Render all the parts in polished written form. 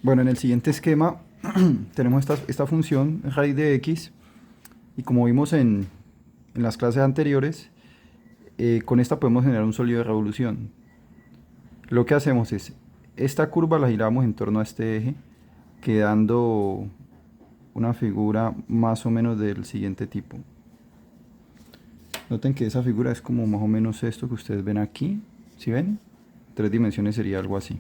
Bueno, en el siguiente esquema tenemos esta función raíz de x y como vimos en las clases anteriores, con esta podemos generar un sólido de revolución. Lo que hacemos es, esta curva la giramos en torno a este eje, quedando una figura más o menos del siguiente tipo. Noten que esa figura es como más o menos esto que ustedes ven aquí. ¿Sí ven? 3 dimensiones sería algo así.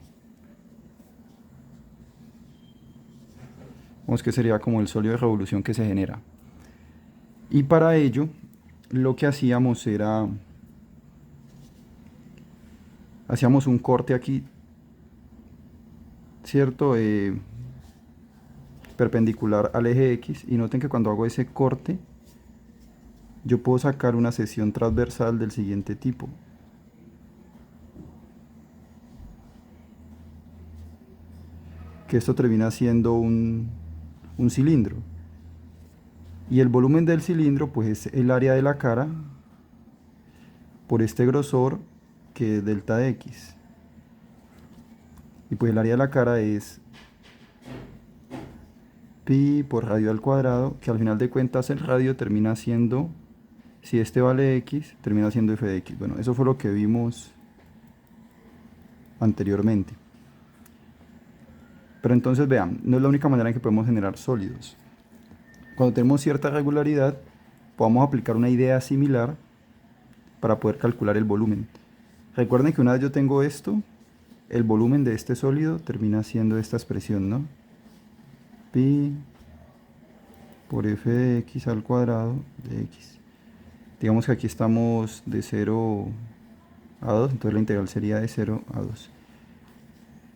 Vemos que sería como el sólido de revolución que se genera. Y para ello, lo que hacíamos era, hacíamos un corte aquí, ¿cierto? Perpendicular al eje X. Y noten que cuando hago ese corte, yo puedo sacar una sección transversal del siguiente tipo. Que esto termina siendo un cilindro. Y el volumen del cilindro pues es el área de la cara por este grosor que es delta de x. Y pues el área de la cara es pi por radio al cuadrado, que al final de cuentas el radio termina siendo, si este vale x, termina siendo f de x. Bueno, eso fue lo que vimos anteriormente. Pero entonces vean, no es la única manera en que podemos generar sólidos. Cuando tenemos cierta regularidad, podemos aplicar una idea similar para poder calcular el volumen. Recuerden que una vez yo tengo esto, el volumen de este sólido termina siendo esta expresión, ¿no? Pi por f de x al cuadrado de x. Digamos que aquí estamos de 0 a 2, entonces la integral sería de 0 a 2.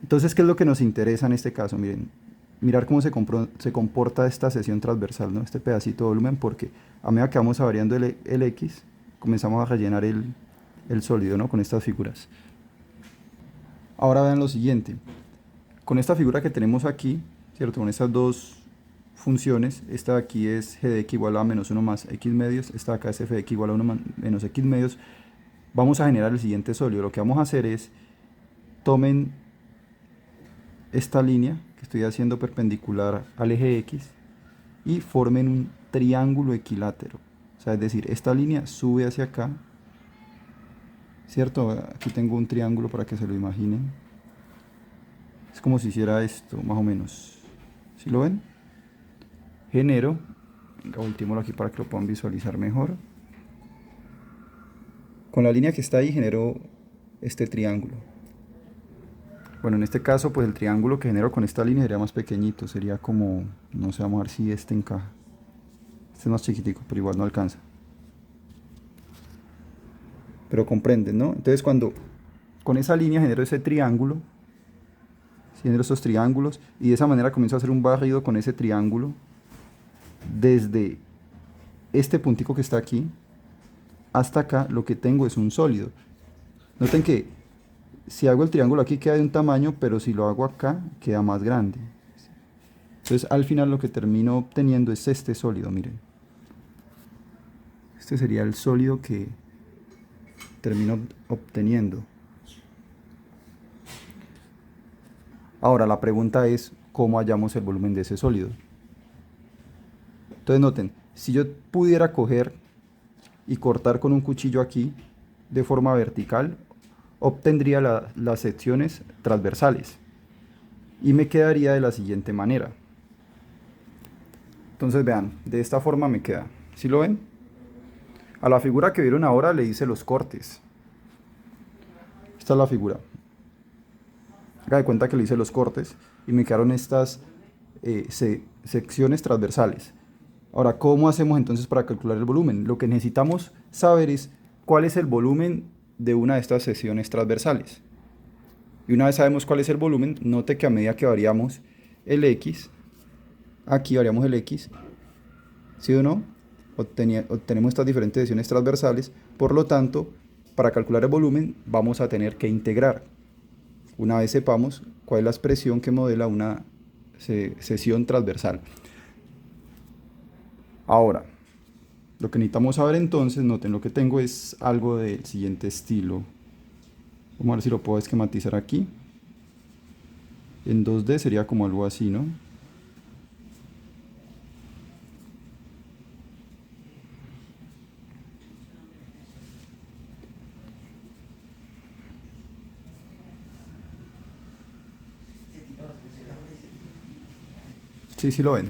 Entonces, ¿qué es lo que nos interesa en este caso? Miren, mirar cómo se comporta esta sección transversal, ¿no? Este pedacito de volumen, porque a medida que vamos variando el x, comenzamos a rellenar el sólido, ¿no? Con estas figuras. Ahora vean lo siguiente. Con esta figura que tenemos aquí, ¿cierto? Con estas dos funciones, esta de aquí es g de x igual a menos 1 más x medios, esta de acá es f de x igual a 1 menos x medios, vamos a generar el siguiente sólido. Lo que vamos a hacer es, tomen esta línea que estoy haciendo perpendicular al eje x y formen un triángulo equilátero. O sea, es decir, esta línea sube hacia acá, ¿cierto? Aquí tengo un triángulo para que se lo imaginen. Es como si hiciera esto, más o menos. ¿Sí lo ven? Genero, volteémoslo aquí para que lo puedan visualizar mejor. Con la línea que está ahí genero este triángulo. Bueno, en este caso, pues el triángulo que genero con esta línea sería más pequeñito, sería como, no sé, vamos a ver si este encaja. Este es más chiquitico, pero igual no alcanza. Pero comprenden, ¿no? Entonces cuando con esa línea genero ese triángulo, genero estos triángulos, y de esa manera comienzo a hacer un barrido con ese triángulo, desde este puntico que está aquí, hasta acá, lo que tengo es un sólido. Noten que si hago el triángulo aquí queda de un tamaño, pero si lo hago acá queda más grande. Entonces al final lo que termino obteniendo es este sólido, miren. Este sería el sólido que termino obteniendo. Ahora la pregunta es, ¿cómo hallamos el volumen de ese sólido? Entonces noten, si yo pudiera coger y cortar con un cuchillo aquí de forma vertical, obtendría las secciones transversales y me quedaría de la siguiente manera. Entonces vean, de esta forma me queda. ¿Sí lo ven? A la figura que vieron ahora le hice los cortes. Esta es la figura. Haga de cuenta que le hice los cortes y me quedaron estas secciones transversales. Ahora, ¿cómo hacemos entonces para calcular el volumen? Lo que necesitamos saber es cuál es el volumen de una de estas secciones transversales. Y una vez sabemos cuál es el volumen, note que a medida que variamos el x, aquí variamos el x, ¿sí o no? Obtenemos estas diferentes secciones transversales, por lo tanto, para calcular el volumen vamos a tener que integrar. Una vez sepamos cuál es la expresión que modela una sección transversal. Ahora, lo que necesitamos saber entonces, noten, lo que tengo es algo del siguiente estilo. Vamos a ver si lo puedo esquematizar aquí. En 2D sería como algo así, ¿no? Sí, sí lo ven.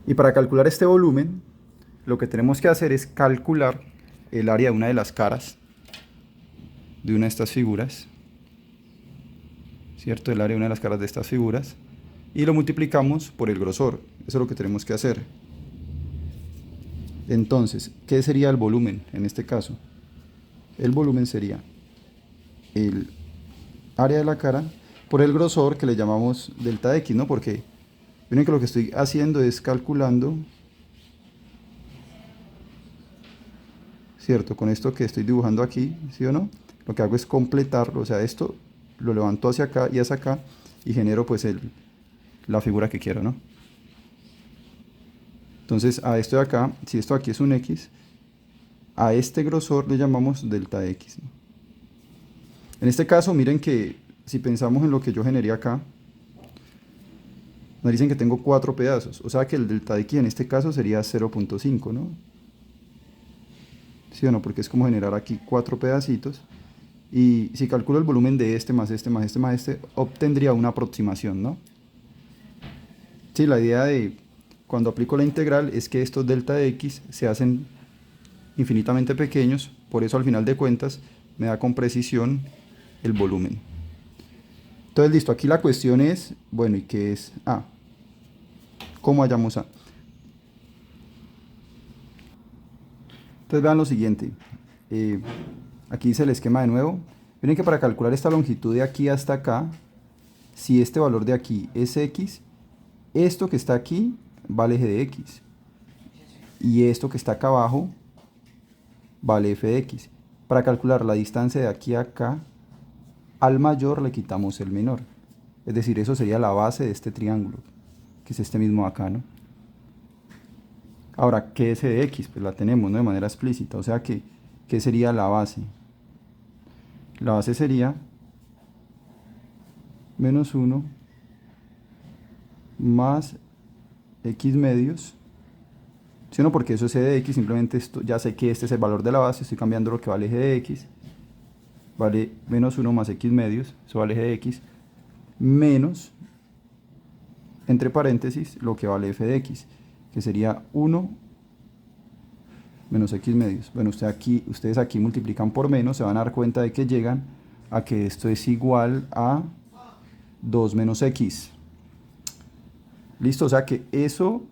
Y para calcular este volumen, lo que tenemos que hacer es calcular el área de una de las caras de una de estas figuras, ¿cierto? El área de una de las caras de estas figuras, y lo multiplicamos por el grosor. Eso es lo que tenemos que hacer. Entonces, ¿qué sería el volumen en este caso? El volumen sería el área de la cara por el grosor, que le llamamos delta x, ¿no? Porque miren que lo que estoy haciendo es calculando, ¿cierto? Con esto que estoy dibujando aquí, ¿sí o no? Lo que hago es completarlo, o sea, esto lo levanto hacia acá y hacia acá y genero pues la figura que quiero, ¿no? Entonces a esto de acá, si esto aquí es un x, a este grosor le llamamos delta x, ¿no? En este caso, miren que si pensamos en lo que yo generé acá, nos dicen que tengo 4 pedazos, o sea que el delta x en este caso sería 0.5, ¿no? ¿Sí o no? Porque es como generar aquí 4 pedacitos. Y si calculo el volumen de este más este más este más este, obtendría una aproximación, ¿no? Sí, la idea de cuando aplico la integral es que estos delta de x se hacen infinitamente pequeños, por eso al final de cuentas me da con precisión el volumen. Entonces listo, aquí la cuestión es, bueno, ¿y qué es A? ¿Cómo hallamos A? Entonces vean lo siguiente, aquí dice el esquema de nuevo. Miren que para calcular esta longitud de aquí hasta acá, si este valor de aquí es x, esto que está aquí vale g de x. Y esto que está acá abajo vale f de x. Para calcular la distancia de aquí a acá, al mayor le quitamos el menor. Es decir, eso sería la base de este triángulo, que es este mismo acá, ¿no? Ahora, ¿qué es f de x? Pues la tenemos, ¿no? De manera explícita. O sea que, ¿qué sería la base? La base sería menos 1 más x medios. ¿Sí o no? Porque eso es g de x, simplemente esto, ya sé que este es el valor de la base, estoy cambiando lo que vale g de x. Vale menos 1 más x medios, eso vale g de x, menos, entre paréntesis, lo que vale f de x, que sería 1 menos x medios. Bueno, ustedes aquí multiplican por menos, se van a dar cuenta de que llegan a que esto es igual a 2 menos x. Listo, o sea que eso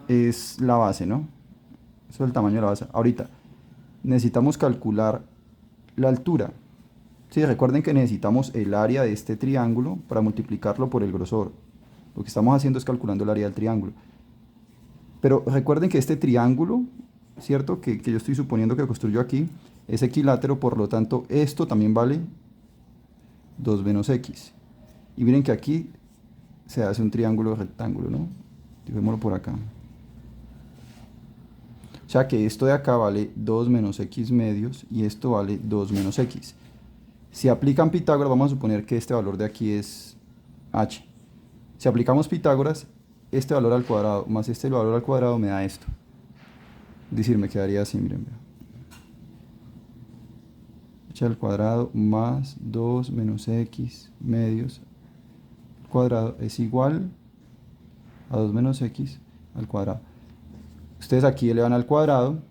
es la base, ¿no? Eso es el tamaño de la base. Ahorita, necesitamos calcular la altura. Sí, recuerden que necesitamos el área de este triángulo para multiplicarlo por el grosor. Lo que estamos haciendo es calculando el área del triángulo. Pero recuerden que este triángulo, ¿cierto? Que yo estoy suponiendo que construyo aquí, es equilátero, por lo tanto, esto también vale 2 menos x. Y miren que aquí se hace un triángulo rectángulo, ¿no? Dibujémoslo por acá. O sea que esto de acá vale 2 menos x medios y esto vale 2 menos x. Si aplican Pitágoras, vamos a suponer que este valor de aquí es h. Si aplicamos Pitágoras, este valor al cuadrado más este valor al cuadrado me da esto. Es decir, me quedaría así, miren. H al cuadrado más 2 menos x medios al cuadrado es igual a 2 menos x al cuadrado. Ustedes aquí elevan al cuadrado,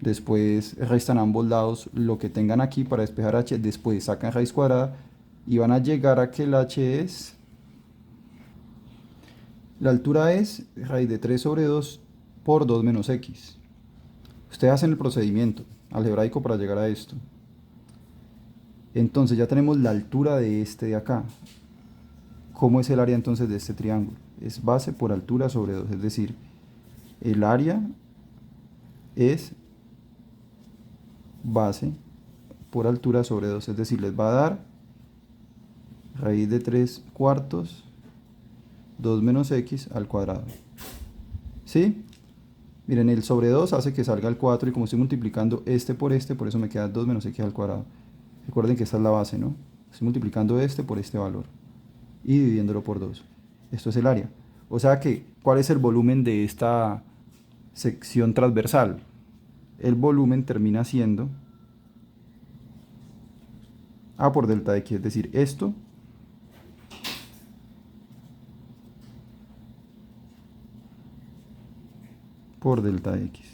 después restan a ambos lados lo que tengan aquí para despejar h, después sacan raíz cuadrada y van a llegar a que el h es, la altura es raíz de 3 sobre 2 por 2 menos x. Ustedes hacen el procedimiento algebraico para llegar a esto. Entonces ya tenemos la altura de este de acá. ¿Cómo es el área entonces de este triángulo? Es base por altura sobre 2, es decir, el área es base por altura sobre 2, es decir, les va a dar raíz de 3 cuartos 2 menos x al cuadrado. ¿Sí? Miren, el sobre 2 hace que salga el 4 y como estoy multiplicando este, por eso me queda 2 menos x al cuadrado. Recuerden que esta es la base, ¿no? Estoy multiplicando este por este valor y dividiéndolo por 2. Esto es el área. O sea que, ¿cuál es el volumen de esta sección transversal? El volumen termina siendo A por delta de X, es decir, esto por delta de X.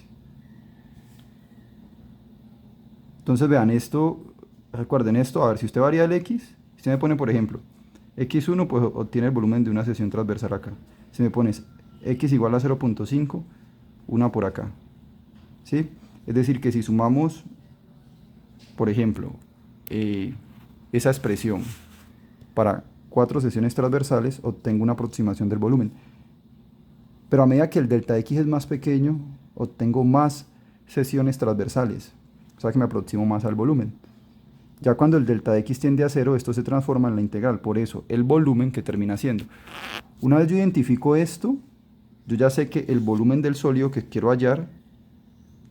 Entonces vean esto, recuerden esto, a ver, si usted varía el X, si usted me pone por ejemplo X1, pues obtiene el volumen de una sección transversal acá. Si me pones X igual a 0.5, una por acá. ¿Sí? Es decir, que si sumamos, por ejemplo, esa expresión para 4 secciones transversales, obtengo una aproximación del volumen. Pero a medida que el delta X es más pequeño, obtengo más secciones transversales. O sea que me aproximo más al volumen. Ya cuando el delta de X tiende a 0, esto se transforma en la integral. Por eso, el volumen que termina siendo. Una vez yo identifico esto, yo ya sé que el volumen del sólido que quiero hallar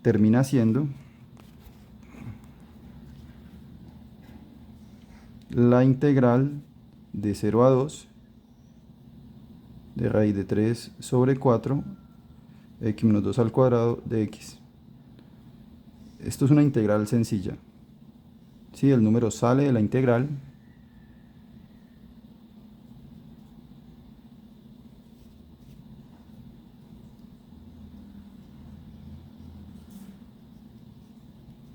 termina siendo la integral de 0 a 2 de raíz de 3 sobre 4 x menos 2 al cuadrado de x. Esto es una integral sencilla. Sí, el número sale de la integral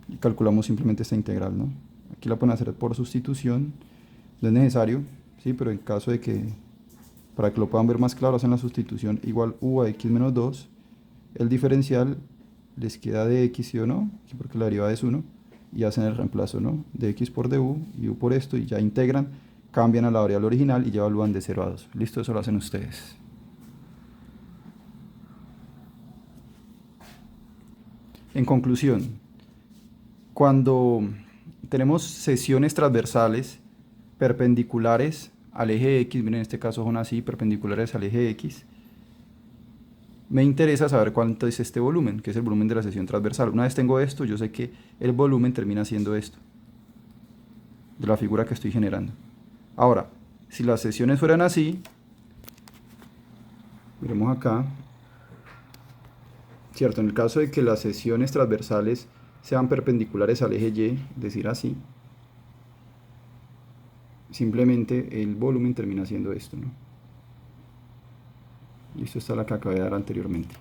y calculamos simplemente esta integral, ¿no? Aquí la pueden hacer por sustitución, no es necesario, sí, pero en caso de que, para que lo puedan ver más claro, hacen la sustitución igual u a x menos 2, el diferencial les queda de x, ¿sí o no? Aquí porque la derivada es 1, y hacen el reemplazo, ¿no? De x por du y u por esto, y ya integran, cambian a la variable original y ya evalúan de 0 a 2. Listo, eso lo hacen ustedes. En conclusión, cuando tenemos secciones transversales perpendiculares al eje X, miren en este caso son así, perpendiculares al eje X, me interesa saber cuánto es este volumen, que es el volumen de la sección transversal. Una vez tengo esto, yo sé que el volumen termina siendo esto, de la figura que estoy generando. Ahora, si las secciones fueran así, miremos acá, cierto, en el caso de que las secciones transversales sean perpendiculares al eje Y, es decir, así, simplemente el volumen termina siendo esto, ¿no? Listo, está la que acabé de dar anteriormente.